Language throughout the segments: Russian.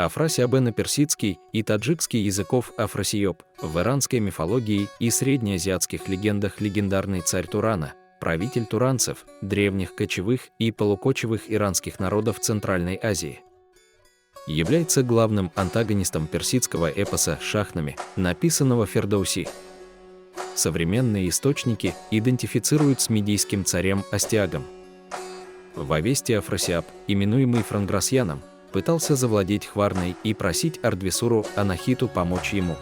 Афросиаб на персидский и таджикский языков Афросиоб, в иранской мифологии и среднеазиатских легендах легендарный царь Турана, правитель туранцев, древних кочевых и полукочевых иранских народов Центральной Азии. Является главным антагонистом персидского эпоса «Шахнаме», написанного Фердауси. Современные источники идентифицируют с медийским царем Астиагом. В Авесте Афросиаб, именуемый Франграсьяном, пытался завладеть Хварной и просить Ардвисуру Анахиту помочь ему.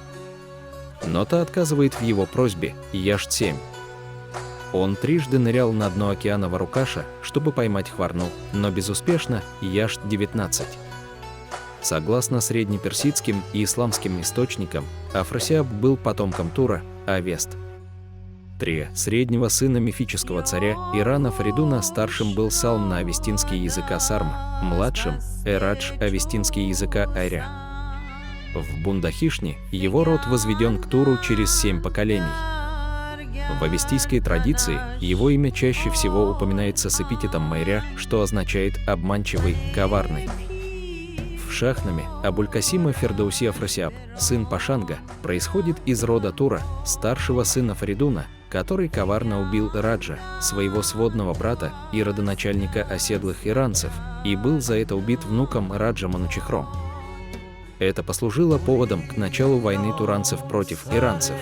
Но та отказывает в его просьбе, Яшт-7. Он трижды нырял на дно океана Варукаша, чтобы поймать Хварну, но безуспешно, Яшт-19. Согласно среднеперсидским и исламским источникам, Афросиаб был потомком Тура, Авест. Среднего сына мифического царя Ирана Фаридуна, старшим был Салм на авестинский языка Сарма, младшим – Эрадж авестинский языка Айря. В Бундахишне его род возведен к Туру через 7 поколений. В авестийской традиции его имя чаще всего упоминается с эпитетом Майря, что означает «обманчивый», «коварный». В Шахнаме Абуль-Касима Фердауси Афросиаб, сын Пашанга, происходит из рода Тура, старшего сына Фаридуна, который коварно убил Раджа, своего сводного брата и родоначальника оседлых иранцев, и был за это убит внуком Раджа Манучихром. Это послужило поводом к началу войны туранцев против иранцев.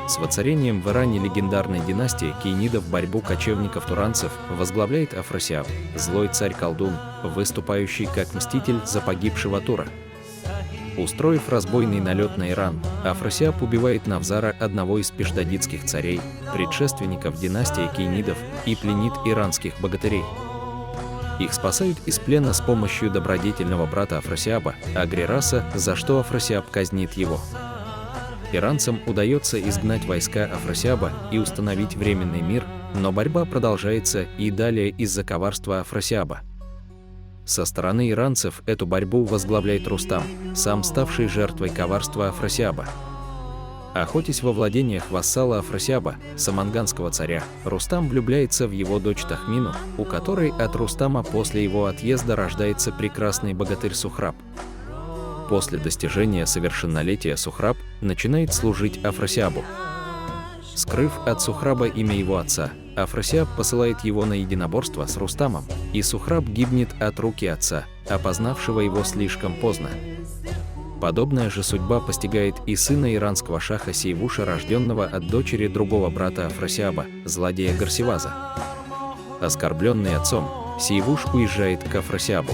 С воцарением в Иране легендарной династии кейнидов борьбу кочевников туранцев возглавляет Афросиаб, злой царь-колдун, выступающий как мститель за погибшего Тура. Устроив разбойный налет на Иран, Афросиаб убивает Навзара, одного из пешдадитских царей, предшественников династии кейнидов, и пленит иранских богатырей. Их спасают из плена с помощью добродетельного брата Афросиаба, Агрираса, за что Афросиаб казнит его. Иранцам удается изгнать войска Афросиаба и установить временный мир, но борьба продолжается и далее из-за коварства Афросиаба. Со стороны иранцев эту борьбу возглавляет Рустам, сам ставший жертвой коварства Афросиаба. Охотясь во владениях вассала Афросиаба, саманганского царя, Рустам влюбляется в его дочь Тахмину, у которой от Рустама после его отъезда рождается прекрасный богатырь Сухраб. После достижения совершеннолетия Сухраб начинает служить Афросиабу. Скрыв от Сухраба имя его отца, Афросиаб посылает его на единоборство с Рустамом, и Сухраб гибнет от руки отца, опознавшего его слишком поздно. Подобная же судьба постигает и сына иранского шаха Сейвуша, рожденного от дочери другого брата Афросиаба, злодея Гарсиваза. Оскорбленный отцом, Сейвуш уезжает к Афросиабу.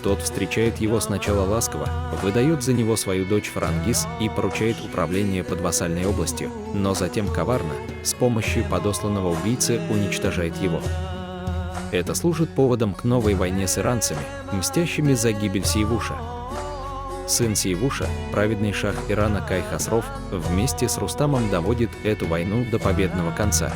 Тот встречает его сначала ласково, выдает за него свою дочь Фарангис и поручает управление подвассальной областью, но затем коварно, с помощью подосланного убийцы, уничтожает его. Это служит поводом к новой войне с иранцами, мстящими за гибель Сейвуша. Сын Сейвуша, праведный шах Ирана Кай-Хасров, вместе с Рустамом доводит эту войну до победного конца.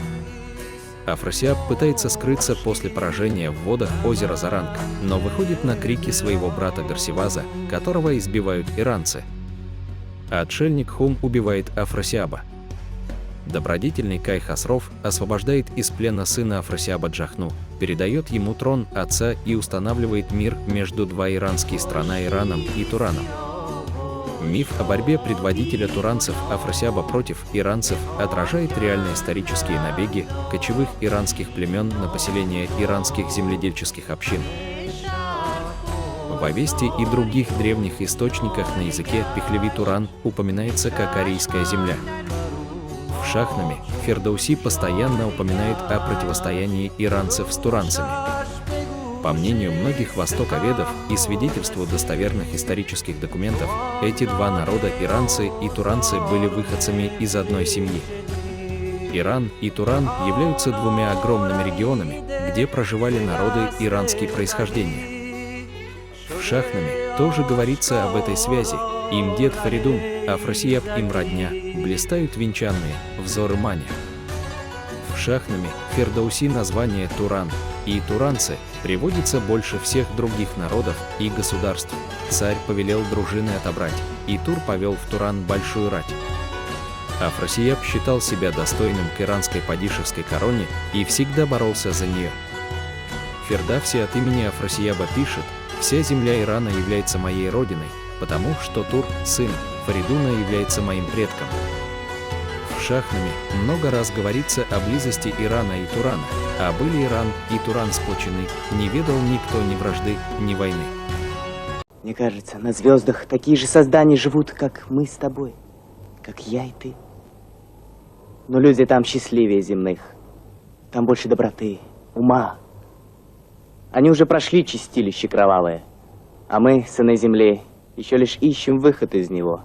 Афросиаб пытается скрыться после поражения в водах озера Заранг, но выходит на крики своего брата Гарсиваза, которого избивают иранцы. Отшельник Хум убивает Афросиаба. Добродетельный Кай-Хасров освобождает из плена сына Афросиаба Джахну, передает ему трон отца и устанавливает мир между два иранские страны Ираном и Тураном. Миф о борьбе предводителя туранцев Афросиаба против иранцев отражает реальные исторические набеги кочевых иранских племен на поселение иранских земледельческих общин. В Авесте и других древних источниках на языке Пехлеви-Туран упоминается как арийская земля. В Шахнаме Фердауси постоянно упоминает о противостоянии иранцев с туранцами. По мнению многих востоковедов и свидетельству достоверных исторических документов, эти два народа, иранцы и туранцы, были выходцами из одной семьи. Иран и Туран являются двумя огромными регионами, где проживали народы иранские происхождения. В Шахнаме тоже говорится об этой связи. Им дед Фаридун, Афросиаб им родня, блистают венчанные взоры Маня. В Шахнаме Фердауси название Туран и туранцы приводится больше всех других народов и государств. Царь повелел дружины отобрать, и Тур повел в Туран большую рать. Афросиаб считал себя достойным к иранской падишевской короне и всегда боролся за нее. Фердавси от имени Афросиаба пишет: Вся земля Ирана является моей родиной, потому что Тур, сын Фаридуна, является моим предком. В Шахнаме много раз говорится о близости Ирана и Турана, а были Иран и Туран сплочены, не ведал никто ни вражды, ни войны. Мне кажется, на звездах такие же создания живут, как мы с тобой, как я и ты. Но люди там счастливее земных. Там больше доброты, ума. Они уже прошли чистилище кровавое, а мы, сыны земли, еще лишь ищем выход из него.